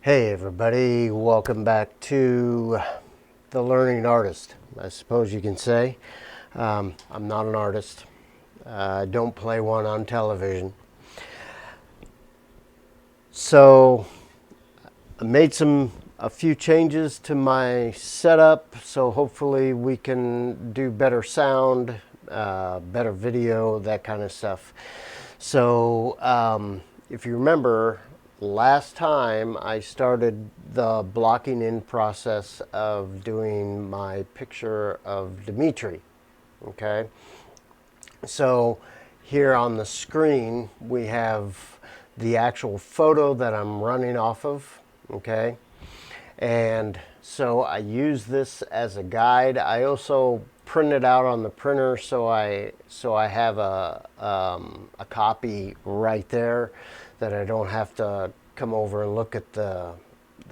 Hey everybody, welcome back to The Learning Artist, I suppose you can say. I'm not an artist. I don't play one on television. So I made a few changes to my setup, so hopefully we can do better sound, better video, that kind of stuff. So if you remember, last time I started the blocking in process of doing my picture of Dimitri. Okay, so here on the screen we have the actual photo that I'm running off of. Okay, and so I use this as a guide. I also print it out on the printer, so I have a copy right there that I don't have to come over and look at the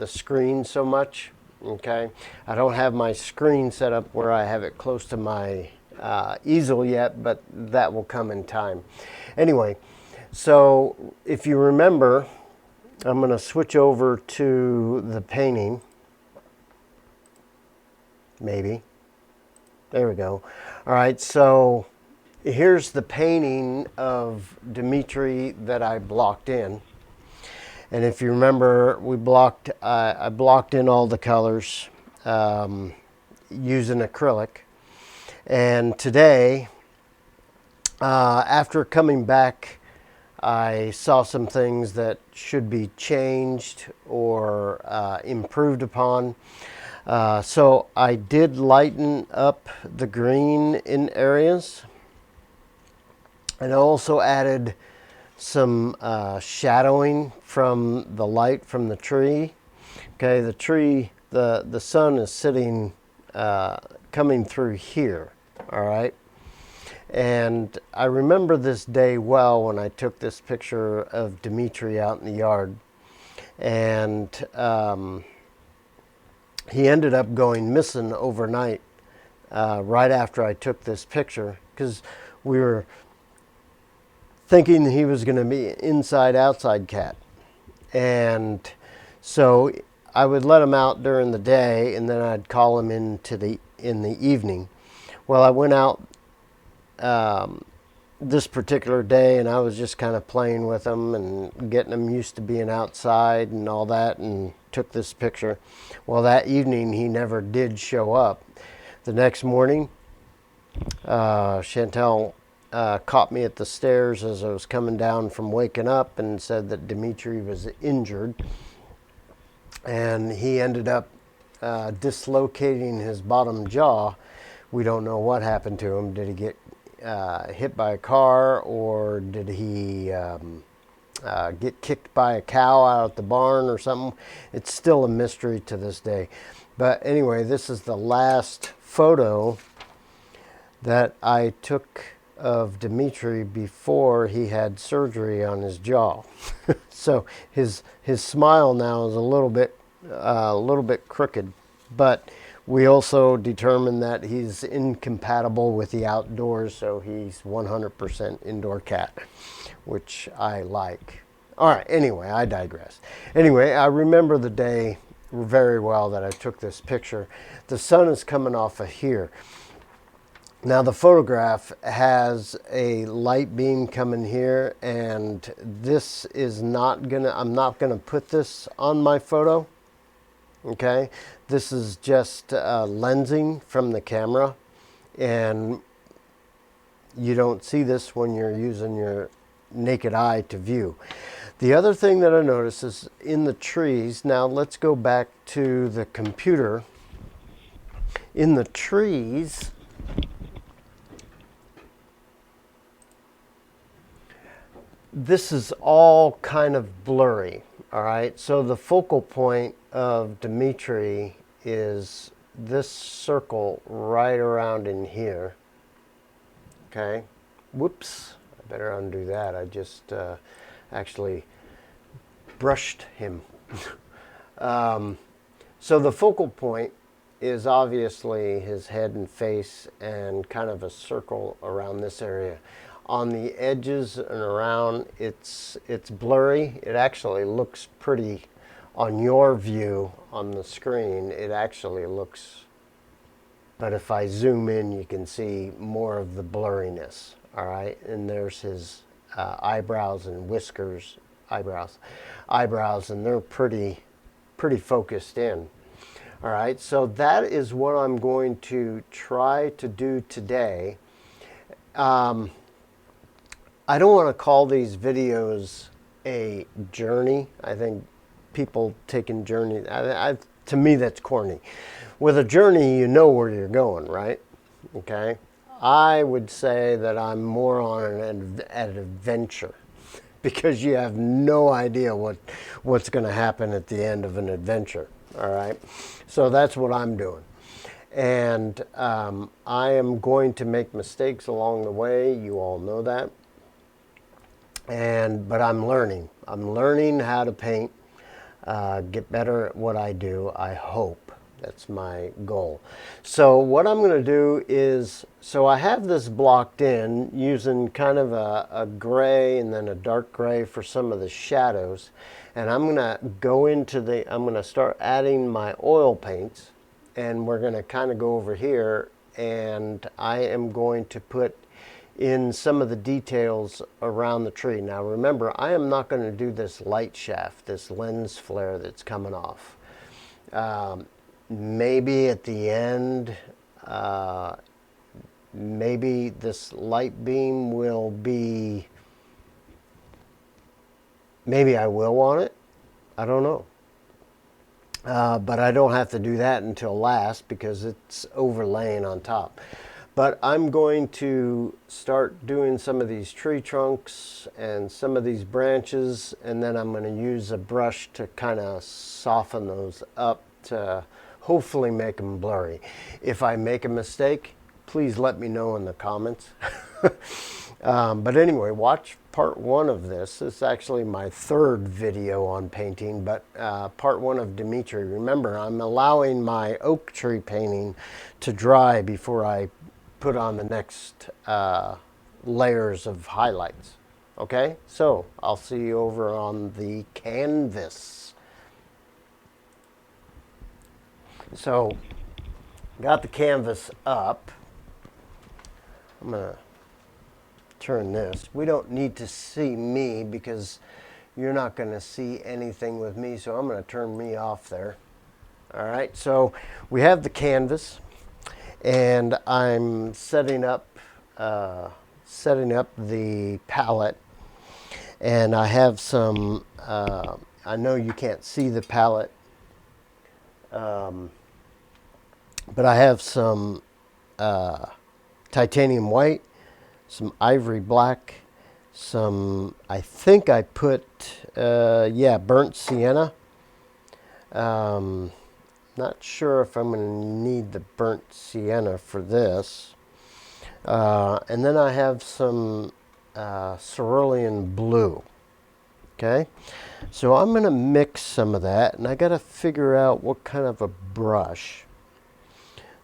screen so much. Okay, I don't have my screen set up where I have it close to my easel yet, but that will come in time. Anyway, so if you remember, I'm going to switch over to the painting. Maybe. There we go. All right, so here's the painting of Dimitri that I blocked in. And if you remember, I blocked in all the colors using acrylic. And today, after coming back, I saw some things that should be changed or improved upon. So I did lighten up the green in areas. And I also added some shadowing from the light from the tree. Okay, the tree, the sun is sitting, coming through here, all right? And I remember this day well when I took this picture of Dimitri out in the yard. And he ended up going missing overnight right after I took this picture, because we were thinking he was going to be inside-outside cat. And so I would let him out during the day, and then I'd call him in the evening. Well, I went out this particular day, and I was just kind of playing with him and getting him used to being outside and all that, and took this picture. Well, that evening he never did show up. The next morning, Chantel caught me at the stairs as I was coming down from waking up and said that Dimitri was injured, and he ended up dislocating his bottom jaw. We don't know what happened to him. Did he get hit by a car, or did he get kicked by a cow out at the barn or something? It's still a mystery to this day. But anyway, this is the last photo that I took of Dimitri before he had surgery on his jaw. So his smile now is a little bit crooked, but we also determined that he's incompatible with the outdoors, so he's 100% indoor cat, which I like. All right, anyway, I digress. Anyway, I remember the day very well that I took this picture. The sun is coming off of here. Now the photograph has a light beam coming here, and this is I'm not gonna put this on my photo. Okay, this is just lensing from the camera, and you don't see this when you're using your naked eye to view. The other thing that I noticed is in the trees. Now let's go back to the computer. In the trees, this is all kind of blurry. All right, so the focal point of Dimitri is this circle right around in here. Okay, whoops, I better undo that. I just actually brushed him. So the focal point is obviously his head and face, and kind of a circle around this area. On the edges and around, it's blurry. It actually looks pretty on your view on the screen, it actually looks, but if I zoom in, you can see more of the blurriness. All right, and there's his eyebrows and whiskers, eyebrows, and they're pretty focused in. All right, so that is what I'm going to try to do today. I don't want to call these videos a journey. I think people taking journey, to me that's corny. With a journey, you know where you're going, right? Okay. I would say that I'm more on an adventure because you have no idea what's going to happen at the end of an adventure. All right. So that's what I'm doing. And I am going to make mistakes along the way. You all know that. But I'm learning. I'm learning how to paint, get better at what I do, I hope. That's my goal. So what I'm going to do is, so I have this blocked in using kind of a gray and then a dark gray for some of the shadows. And I'm going to go into I'm going to start adding my oil paints. And we're going to kind of go over here, and I am going to put in some of the details around the tree. Now remember, I am not going to do this light shaft, this lens flare that's coming off. Maybe at the end, maybe this light beam will be, maybe I will want it. I don't know. But I don't have to do that until last because it's overlaying on top. But I'm going to start doing some of these tree trunks and some of these branches, and then I'm going to use a brush to kind of soften those up to hopefully make them blurry. If I make a mistake, please let me know in the comments. But anyway, watch part one of this. This is actually my third video on painting, but part one of Dimitri. Remember, I'm allowing my oak tree painting to dry before I put on the next layers of highlights. Okay, so I'll see you over on the canvas. So, got the canvas up. I'm going to turn this. We don't need to see me because you're not going to see anything with me, so I'm going to turn me off there. All right, so we have the canvas, and I'm setting up the palette, and I have some. I know you can't see the palette, but I have some titanium white, some ivory black, some, I think I put, burnt sienna. Not sure if I'm going to need the burnt sienna for this. And then I have some cerulean blue. Okay, so I'm going to mix some of that, and I got to figure out what kind of a brush.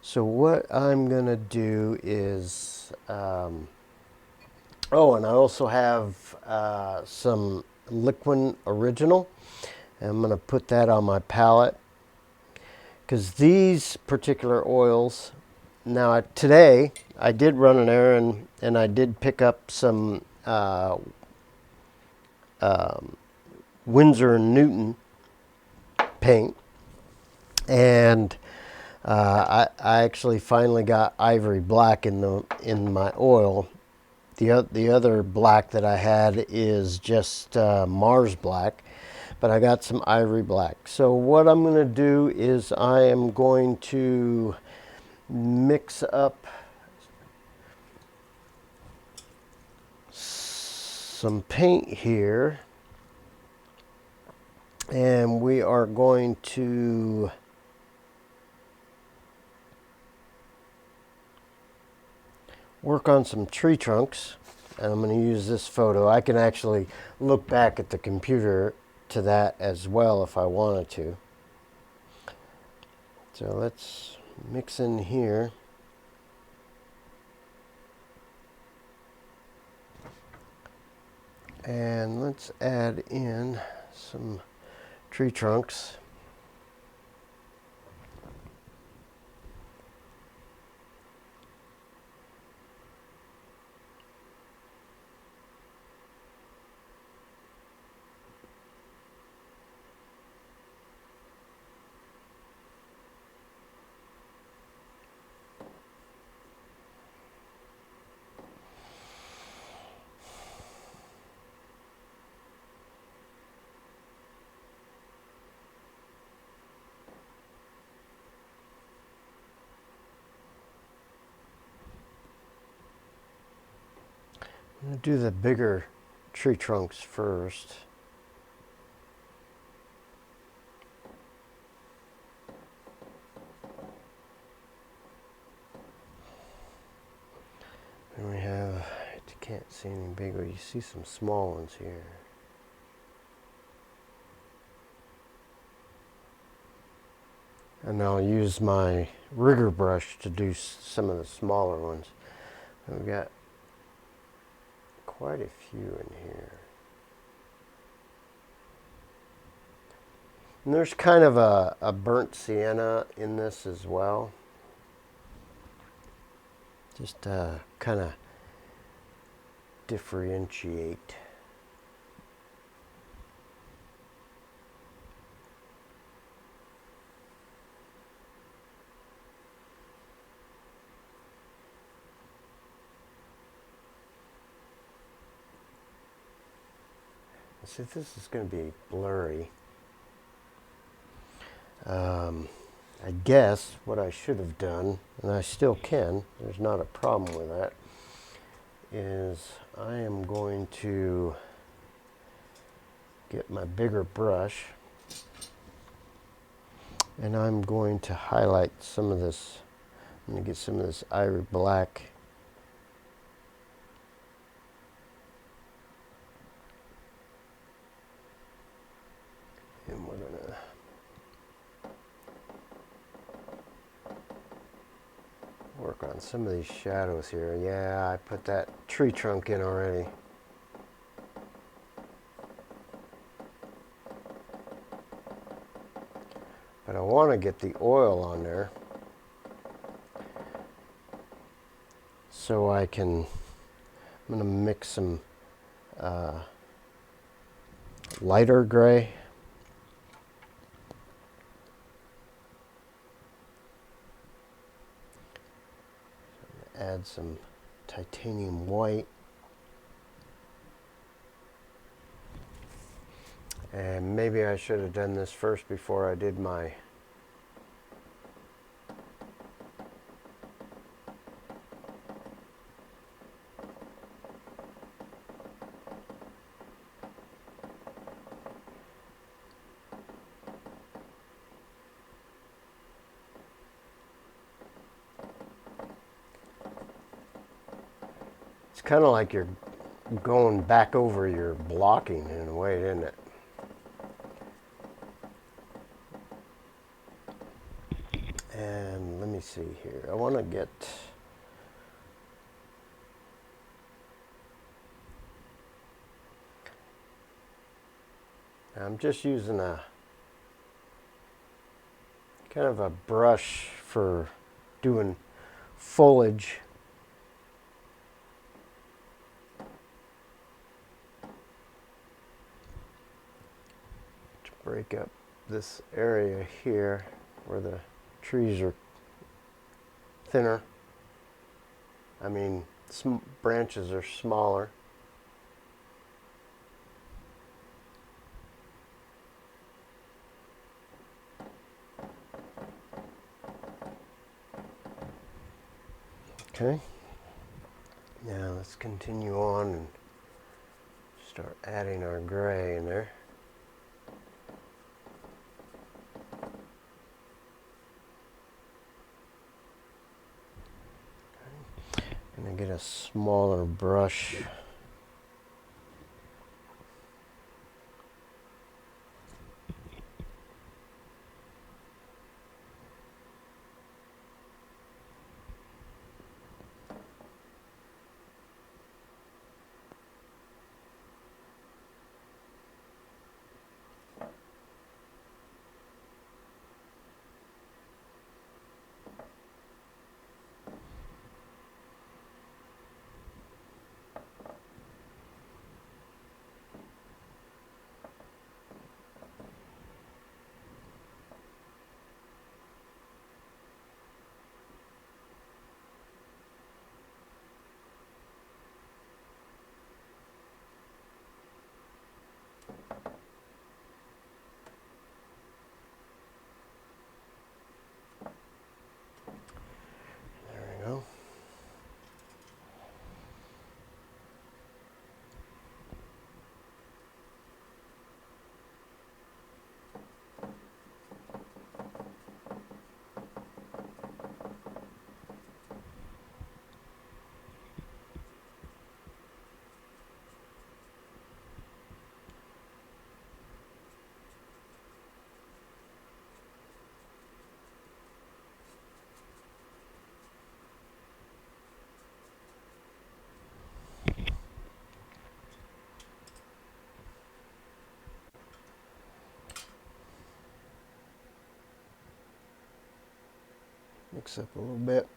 So what I'm going to do is, oh, and I also have some liquid original, and I'm going to put that on my palette, because these particular oils, now today I did run an errand, and I did pick up some Winsor & Newton paint, and I actually finally got ivory black in my oil. The other black that I had is just Mars black, but I got some ivory black. So what I'm going to do is I am going to mix up some paint here, and we are going to work on some tree trunks, and I'm going to use this photo. I can actually look back at the computer to that as well if I wanted to. So let's mix in here. And let's add in some tree trunks. I'm going to do the bigger tree trunks first. And we have, you can't see any bigger, you see some small ones here. And I'll use my rigger brush to do some of the smaller ones. We've got quite a few in here. And there's kind of a burnt sienna in this as well. Just to kind of differentiate. See, this is going to be blurry. I guess what I should have done, and I still can, there's not a problem with that, is I am going to get my bigger brush and I'm going to highlight some of this. I'm going to get some of this ivory black. And we're going to work on some of these shadows here. Yeah, I put that tree trunk in already. But I want to get the oil on there so I can, I'm going to mix some lighter gray. Add some titanium white. And maybe I should have done this first before I did my It's kind of like you're going back over your blocking in a way, isn't it? And let me see here. I want to get I'm just using a kind of a brush for doing foliage. To break up this area here where the trees are thinner. I mean, branches are smaller. Okay, now let's continue on and start adding our gray in there. Okay. I'm going to get a smaller brush. Mix up a little bit.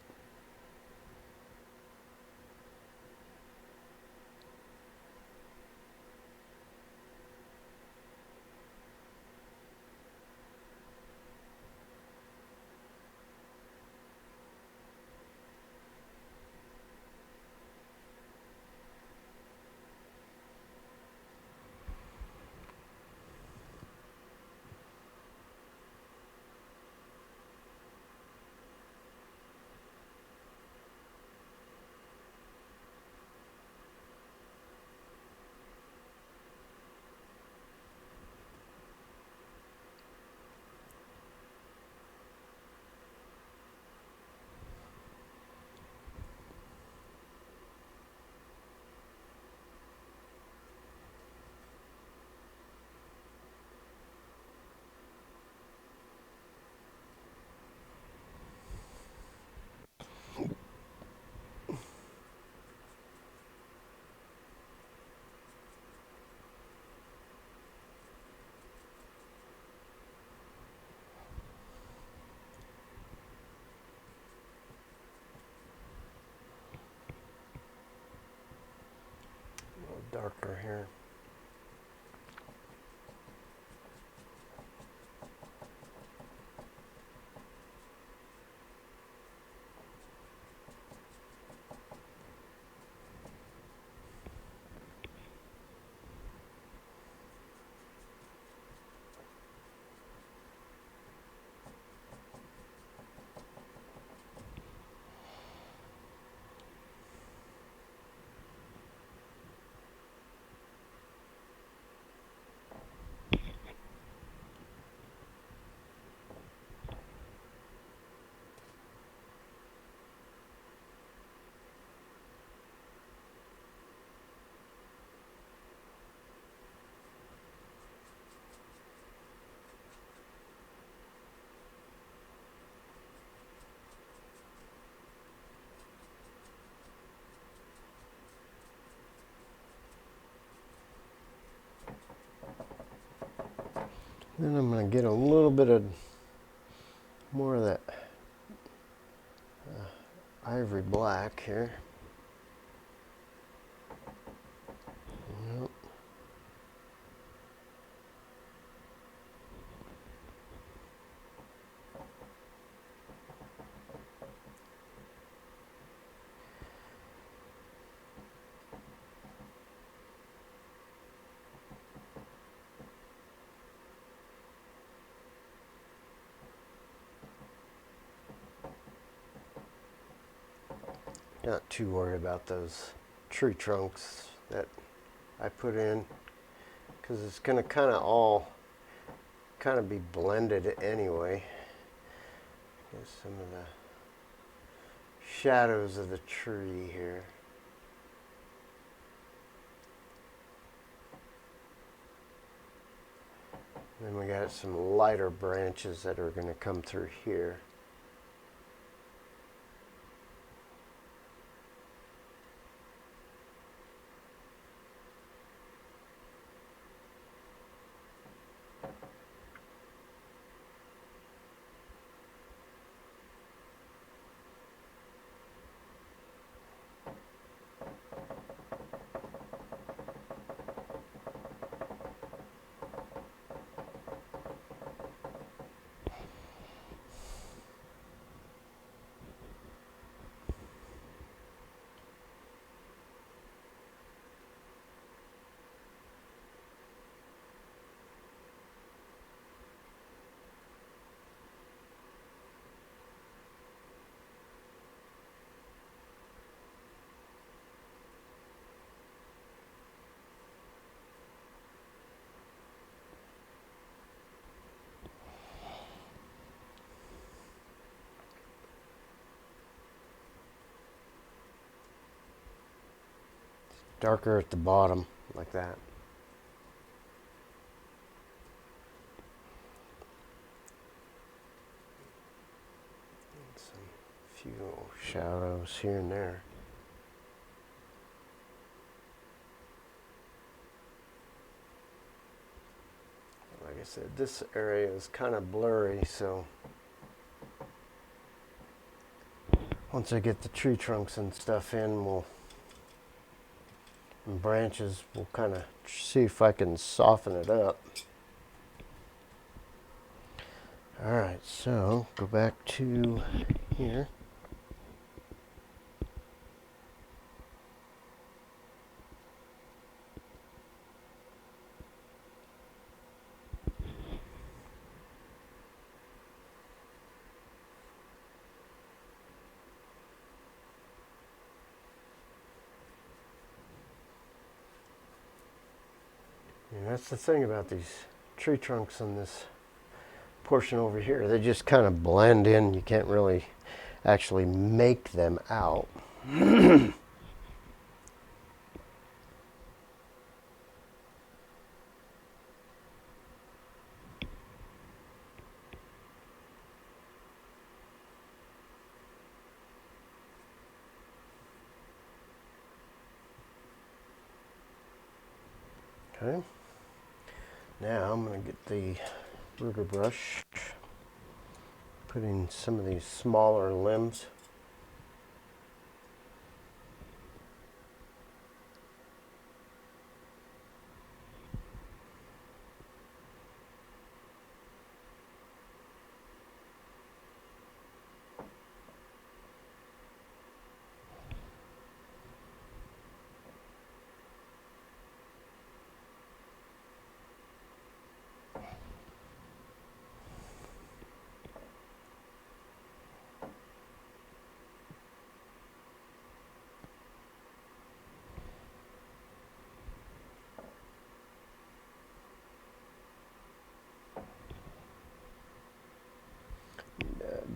Darker here. Then I'm going to get a little bit of more of that ivory black here. Yep. Not too worried about those tree trunks that I put in, because it's going to kind of all kind of be blended anyway. Here's some of the shadows of the tree here. Then we got some lighter branches that are going to come through here. Darker at the bottom, like that. And some few shadows here and there. Like I said, this area is kind of blurry, so once I get the tree trunks and stuff in, and branches, we'll kind of see if I can soften it up. All right, so go back to here. And that's the thing about these tree trunks on this portion over here. They just kind of blend in. You can't really actually make them out. Okay. Now I'm going to get the ruger brush, put in some of these smaller limbs.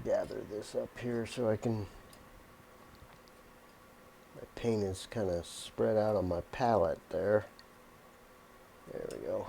Gather this up here so I can, my paint is kind of spread out on my palette there. There we go.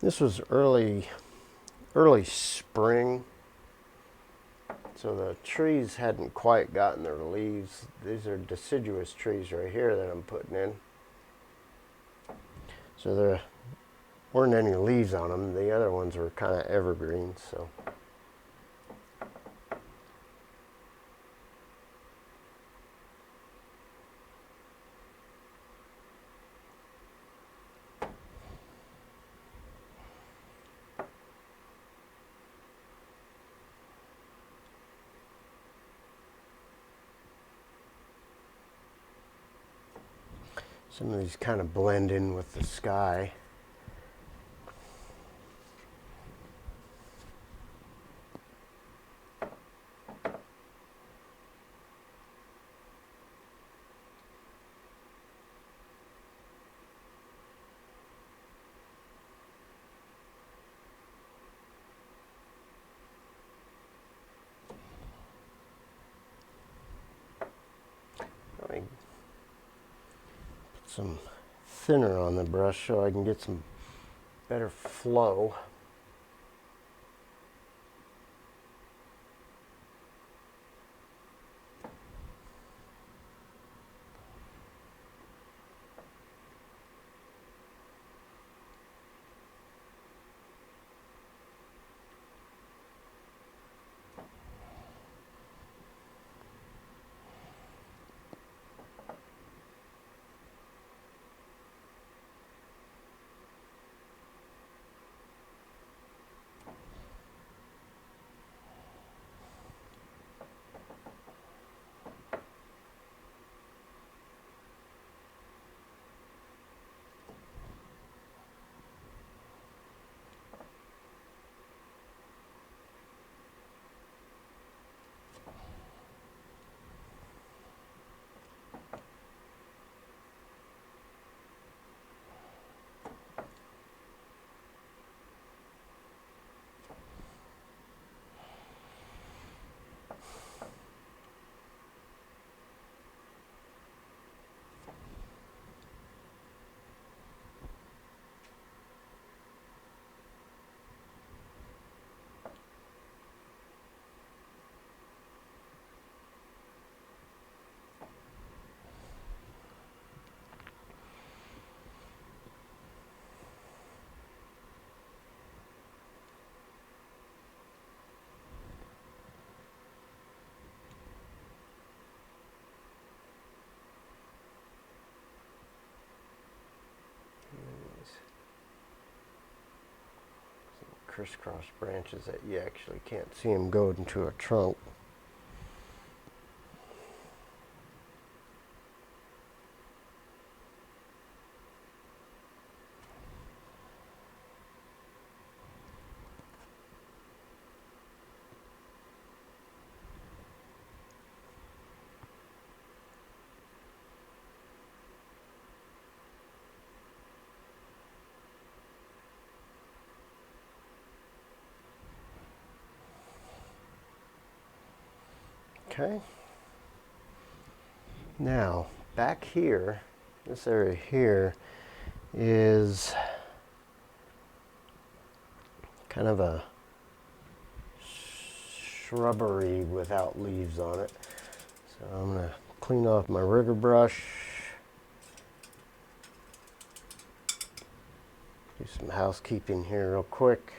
This was early spring, so the trees hadn't quite gotten their leaves. These are deciduous trees right here that I'm putting in. So there weren't any leaves on them. The other ones were kind of evergreen, so. Some of these kind of blend in with the sky. Let me put some thinner on the brush so I can get some better flow. crisscross branches that you actually can't see them go into a trunk. Okay. Now, back here, this area here is kind of a shrubbery without leaves on it. So I'm going to clean off my rigger brush, do some housekeeping here real quick.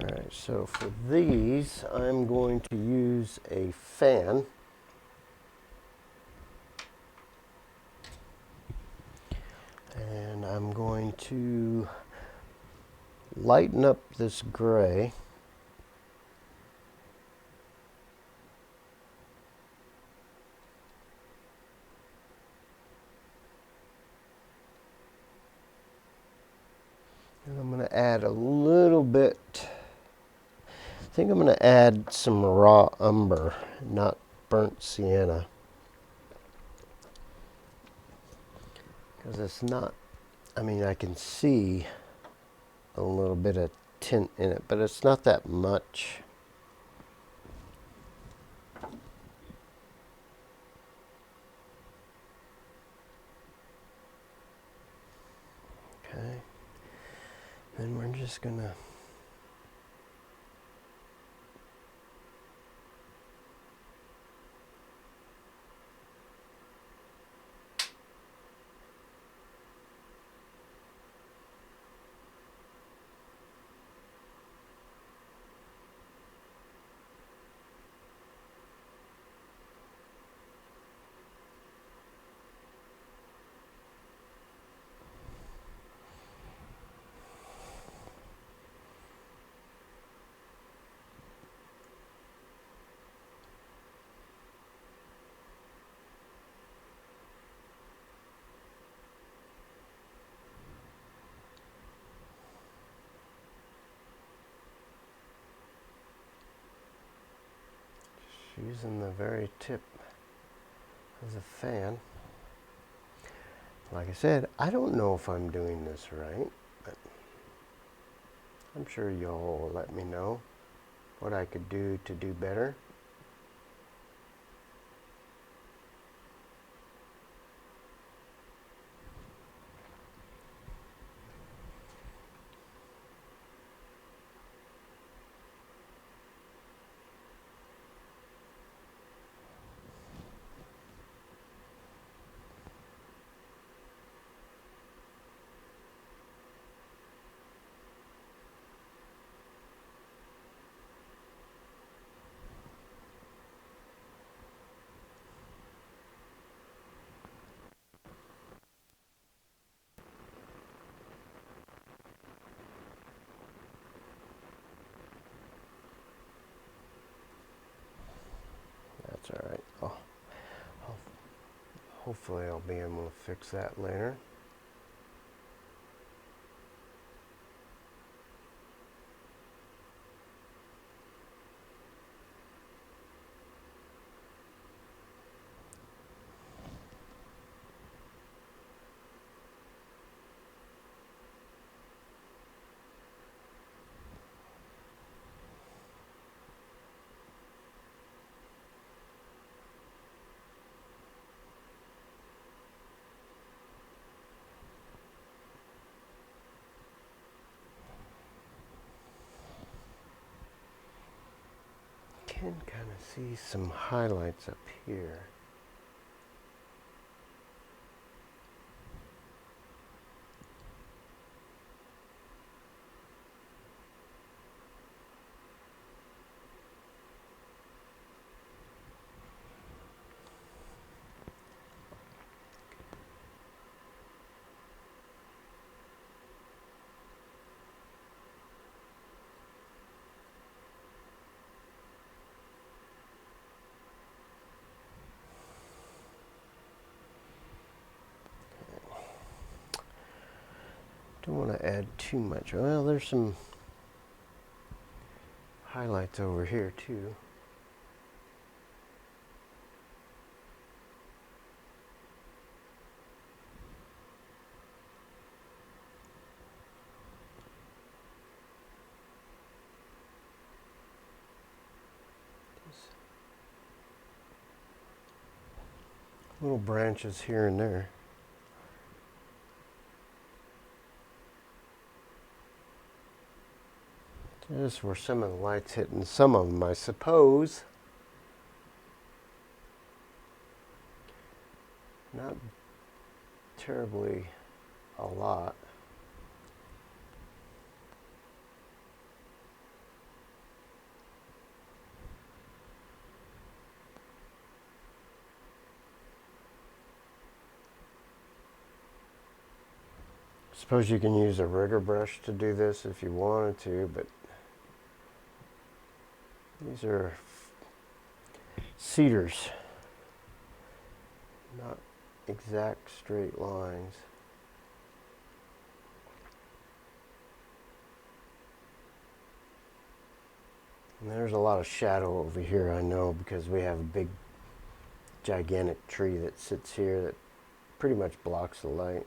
Alright, so for these, I'm going to use a fan. And I'm going to lighten up this gray. And I'm going to add a little bit, I think I'm going to add some raw umber, not burnt sienna. Because it's not, I mean, I can see a little bit of tint in it, but it's not that much. Okay. Then we're just going to using the very tip as a fan. Like I said, I don't know if I'm doing this right, but I'm sure y'all will let me know what I could do to do better. That's all right. Hopefully I'll be able to fix that later. Can kind of see some highlights up here. Don't want to add too much. Well, there's some highlights over here too. Little branches here and there. This is where some of the light's hitting some of them, I suppose. Not terribly a lot. Suppose you can use a rigger brush to do this if you wanted to, but these are cedars, not exact straight lines. And there's a lot of shadow over here, I know, because we have a big gigantic tree that sits here that pretty much blocks the light.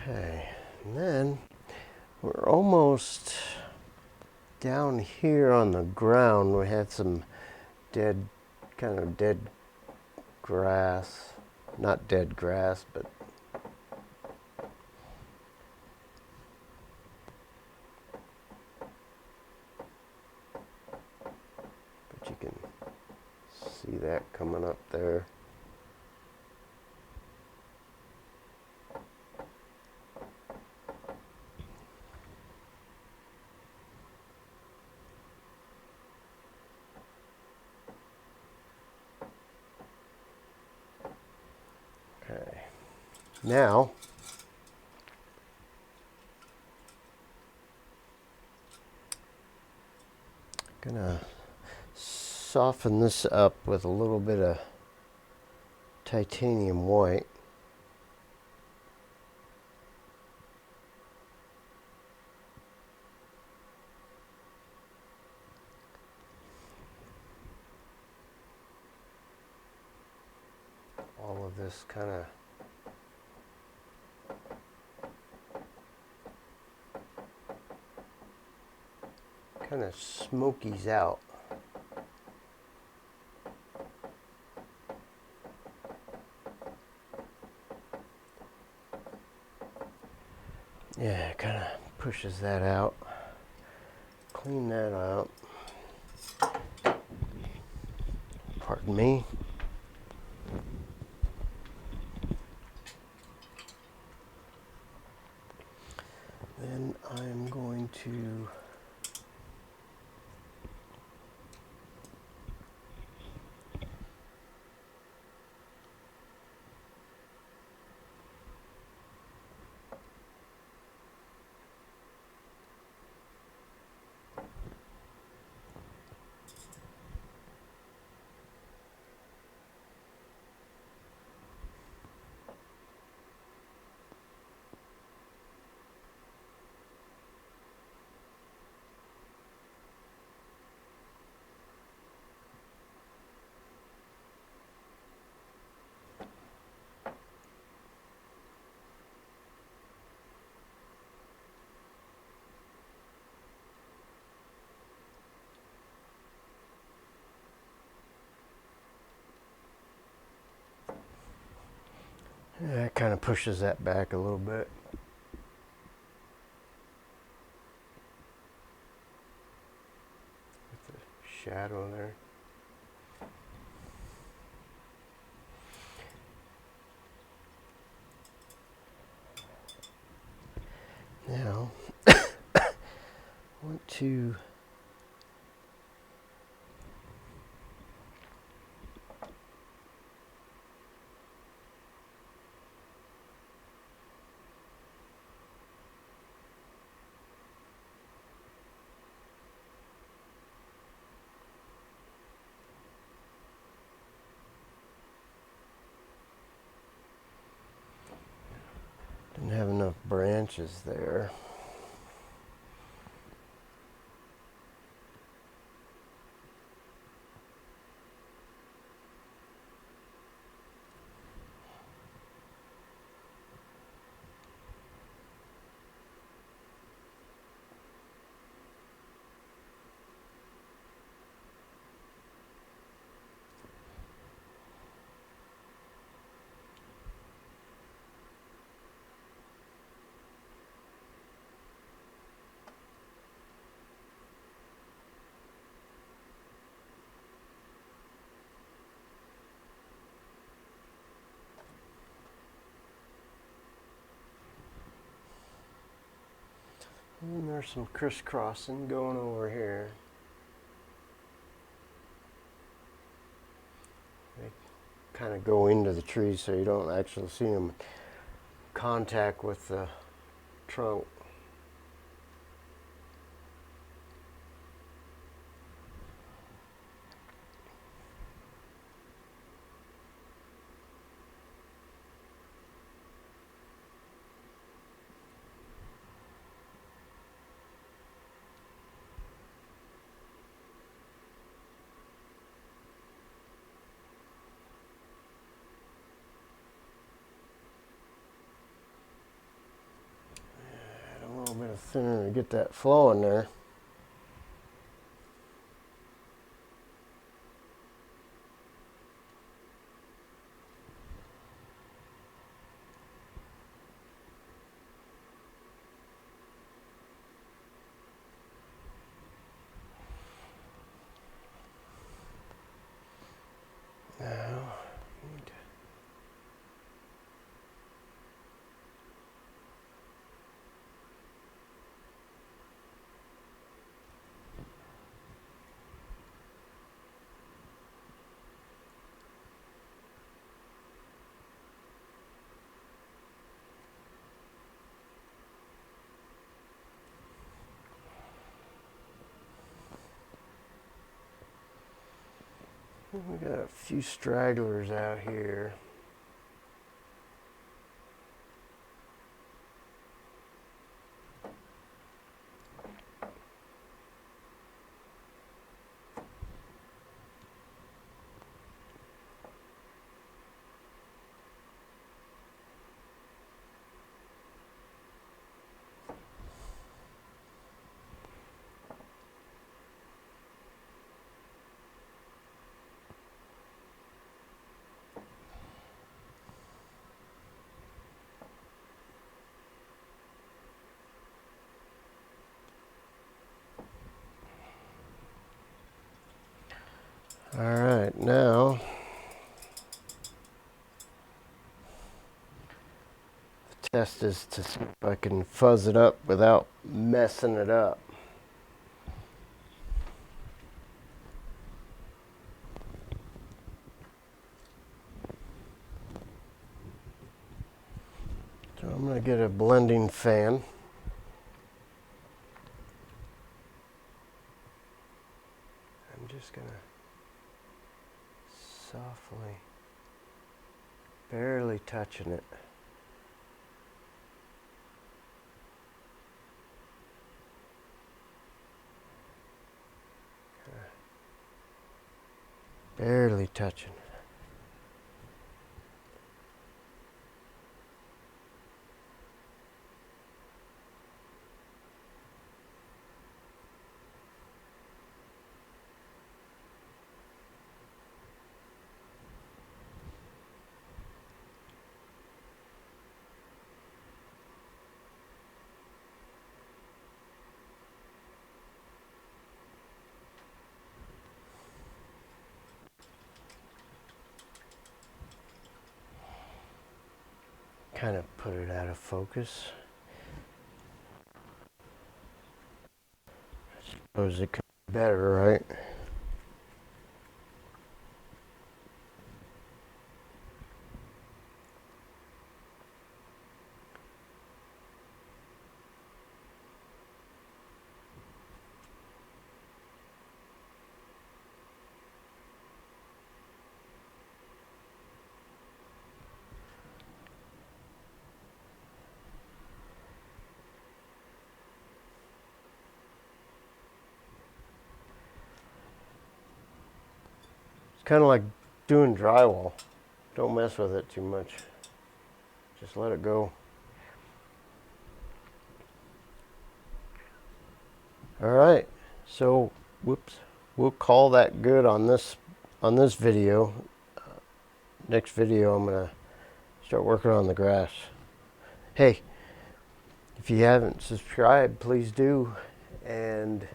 Okay, and then we're almost down here on the ground. We had some dead, kind of dead grass. Not dead grass, but you can see that coming up there. Okay, now gonna soften this up with a little bit of titanium white. All of this kind of smokies out. Yeah, it kind of pushes that out. Clean that out. Pardon me. Then I'm going to yeah, it kind of pushes that back a little bit. With the shadow there. Now, I want to branches there. And there's some crisscrossing going over here. They kind of go into the trees so you don't actually see them in contact with the trunk. A little bit of thinner to get that flow in there. Now, we got a few stragglers out here. All right, now the test is to see if I can fuzz it up without messing it up. So I'm going to get a blending fan. I'm just going to softly, barely touching it. Barely touching it. Kind of put it out of focus. I suppose it could be better, right? Kind of like doing drywall. Don't mess with it too much. Just let it go. All right, so whoops, we'll call that good on this video. Next video, I'm gonna start working on the grass. Hey, if you haven't subscribed, please do, and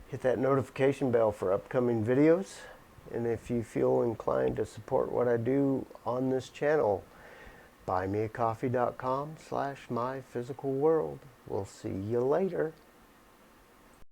hit that notification bell for upcoming videos. And if you feel inclined to support what I do on this channel, buymeacoffee.com/myphysicalworld. We'll see you later.